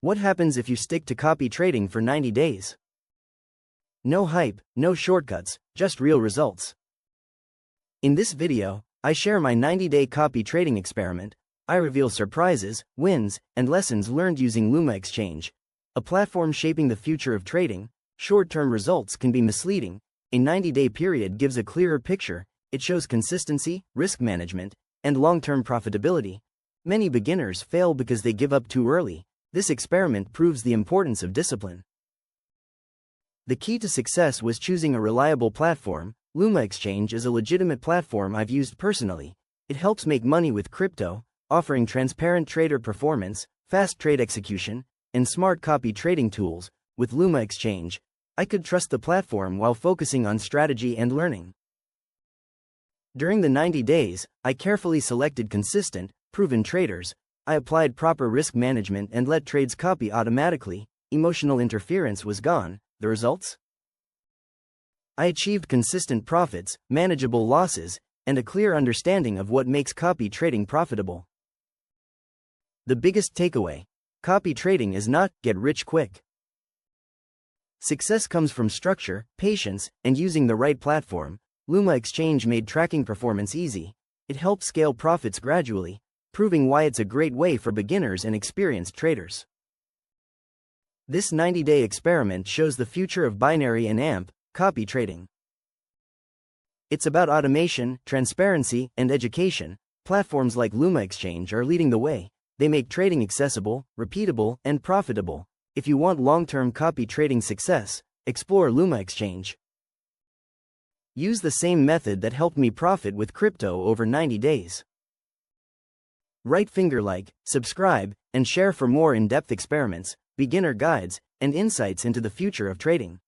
What happens if you stick to copy trading for 90 days? No hype, no shortcuts, just real results. In this video, I share my 90-day copy trading experiment. I reveal surprises, wins, and lessons learned using Luma Exchange, a platform shaping the future of trading. Short-term results can be misleading. A 90-day period gives a clearer picture. It shows consistency, risk management, and long-term profitability. Many beginners fail because they give up too early. This experiment proves the importance of discipline. The key to success was choosing a reliable platform. Luma Exchange is a legitimate platform I've used personally. It helps make money with crypto, offering transparent trader performance, fast trade execution, and smart copy trading tools. With Luma Exchange, I could trust the platform while focusing on strategy and learning. During the 90 days, I carefully selected consistent, proven traders. I applied proper risk management and let trades copy automatically. Emotional interference was gone. The results? I achieved consistent profits, manageable losses, and a clear understanding of what makes copy trading profitable. The biggest takeaway: copy trading is not get rich quick. Success comes from structure, patience, and using the right platform. Luma Exchange made tracking performance easy. It helped scale profits gradually, proving why it's a great way for beginners and experienced traders. This 90-day experiment shows the future of binary and AMP copy trading. It's about automation, transparency, and education. Platforms like Luma Exchange are leading the way. They make trading accessible, repeatable, and profitable. If you want long-term copy trading success, explore Luma Exchange. Use the same method that helped me profit with crypto over 90 days. Right finger like, subscribe, and share for more in-depth experiments, beginner guides, and insights into the future of trading.